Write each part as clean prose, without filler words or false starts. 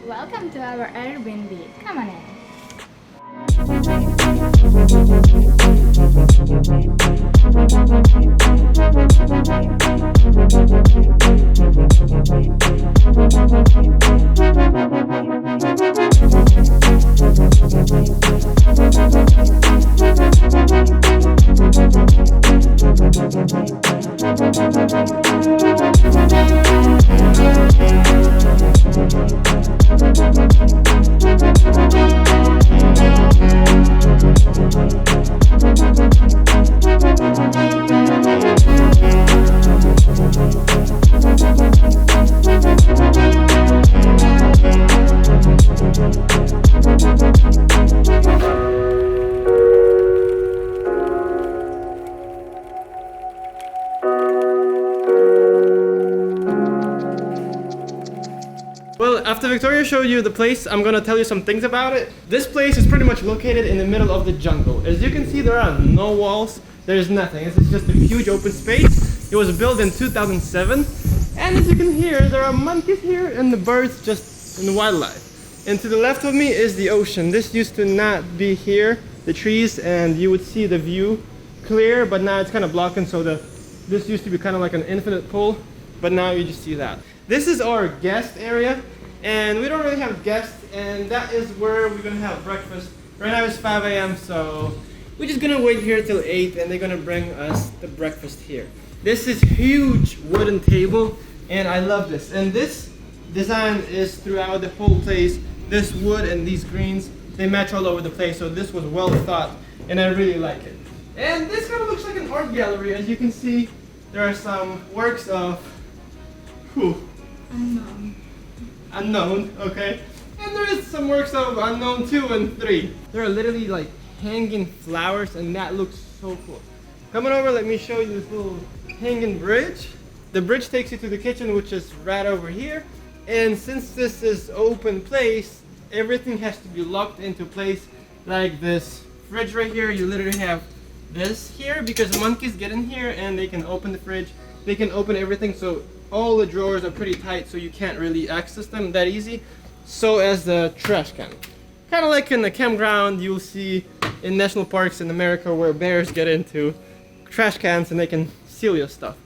Welcome to our Airbnb. Come on in. Well, after Victoria showed you the place, I'm gonna tell you some things about it. This place is pretty much located in the middle of the jungle. As you can see, there are no walls, there's nothing. It's just a huge open space. It was built in 2007. And as you can hear, there are monkeys here and the birds just in the wildlife. And to the left of me is the ocean. This used to not be here, the trees, and you would see the view clear, but now it's kind of blocking, so this used to be kind of like an infinite pool, but now you just see that. This is our guest area, and we don't really have guests, and that is where we're gonna have breakfast. Right now it's 5 a.m., so we're just gonna wait here till 8, and they're gonna bring us the breakfast here. This is huge wooden table, and I love this. And this design is throughout the whole place. This wood and these greens, they match all over the place, so this was well thought, and I really like it. And this kind of looks like an art gallery. As you can see, there are some works of Unknown, okay. And there is some works of Unknown 2 and 3. There are literally like hanging flowers, and that looks so cool. Coming over, let me show you this little hanging bridge. The bridge takes you to the kitchen, which is right over here. And since this is open place, everything has to be locked into place. Like this fridge right here, you literally have this here because monkeys get in here and they can open the fridge. They can open everything, so all the drawers are pretty tight, so you can't really access them that easy. So as the trash can. Kind of like in the campground you'll see in national parks in America where bears get into trash cans and they can steal your stuff.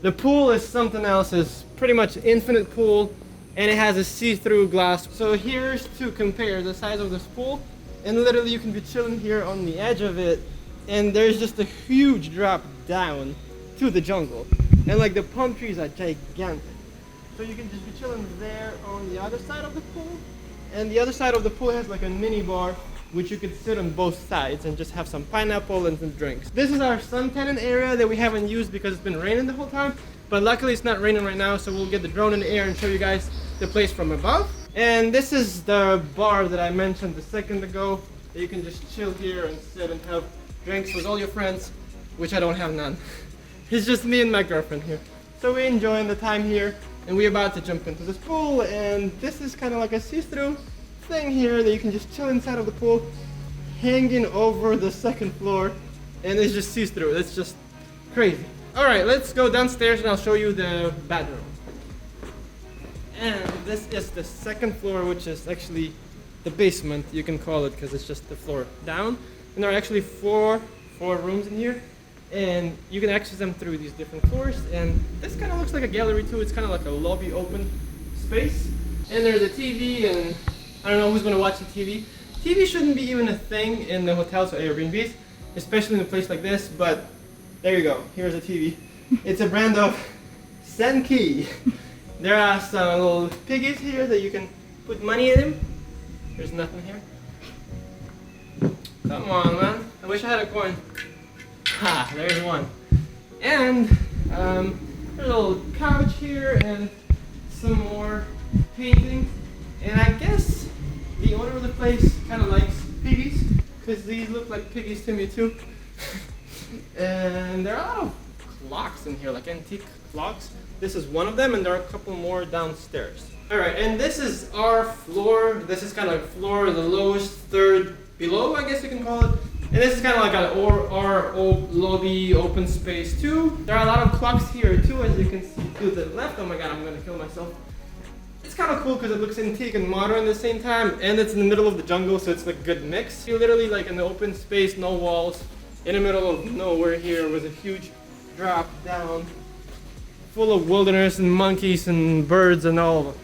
The pool is something else. It's pretty much infinite pool, and it has a see-through glass. So here's to compare the size of this pool, and literally you can be chilling here on the edge of it, and there's just a huge drop down to the jungle. And like the palm trees are gigantic. So you can just be chilling there on the other side of the pool. And the other side of the pool has like a mini bar, which you could sit on both sides and just have some pineapple and some drinks. This is our sun cannon area that we haven't used because it's been raining the whole time. But luckily it's not raining right now, so we'll get the drone in the air and show you guys the place from above. And this is the bar that I mentioned a second ago. That you can just chill here and sit and have drinks with all your friends, which I don't have none. It's just me and my girlfriend here. So we're enjoying the time here, and we're about to jump into this pool, and this is kind of like a see-through thing here that you can just chill inside of the pool, hanging over the second floor, and it's just see-through. It's just crazy. Alright, let's go downstairs and I'll show you the bathroom. And this is the second floor, which is actually the basement, you can call it, because it's just the floor down. And there are actually four rooms in here. And you can access them through these different floors, and this kind of looks like a gallery too. It's kind of like a lobby open space, and there's a TV, and I don't know who's going to watch the TV. TV shouldn't be even a thing in the hotels or Airbnbs, especially in a place like this, but there you go, here's a TV. It's a brand of Senki. There are some little piggies here that you can put money in them. There's nothing here. Come on, man, I wish I had a coin. Ha, there's one. And there's a little couch here and some more paintings. And I guess the owner of the place kind of likes piggies, because these look like piggies to me too. And there are a lot of clocks in here, like antique clocks. This is one of them, and there are a couple more downstairs. Alright, and this is our floor. This is kind of like floor, the lowest third below, I guess you can call it. And this is kind of like our lobby open space too. There are a lot of clocks here too, as you can see to the left. Oh my god, I'm gonna kill myself. It's kind of cool because it looks antique and modern at the same time, and it's in the middle of the jungle, so it's like a good mix. You're literally like in the open space, no walls, in the middle of nowhere here with a huge drop down, full of wilderness and monkeys and birds and all of them.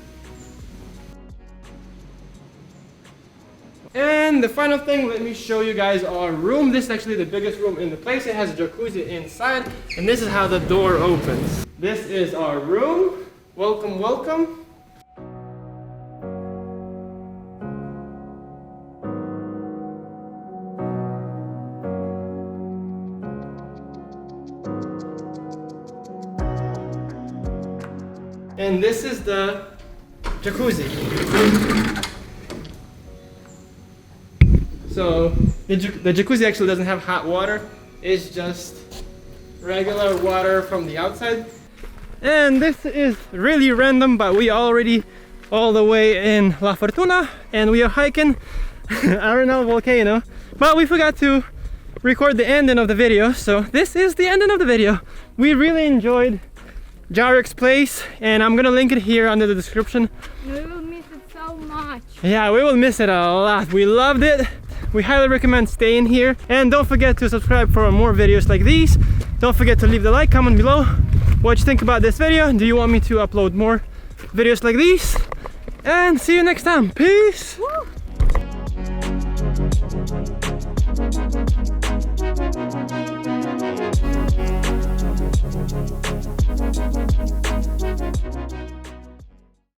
And the final thing, let me show you guys our room. This is actually the biggest room in the place. It has a jacuzzi inside, and this is how the door opens. This is our room. Welcome, welcome. And this is the jacuzzi. So the jacuzzi actually doesn't have hot water. It's just regular water from the outside. And this is really random, but we already all the way in La Fortuna and we are hiking Arenal volcano. But we forgot to record the ending of the video, so this is the ending of the video. We really enjoyed Jarek's place, and I'm gonna link it here under the description. We will miss it so much. Yeah, we will miss it a lot. We loved it. We highly recommend staying here, and don't forget to subscribe for more videos like these. Don't forget to leave the like, comment below what you think about this video. Do you want me to upload more videos like these? And see you next time. Peace. Woo!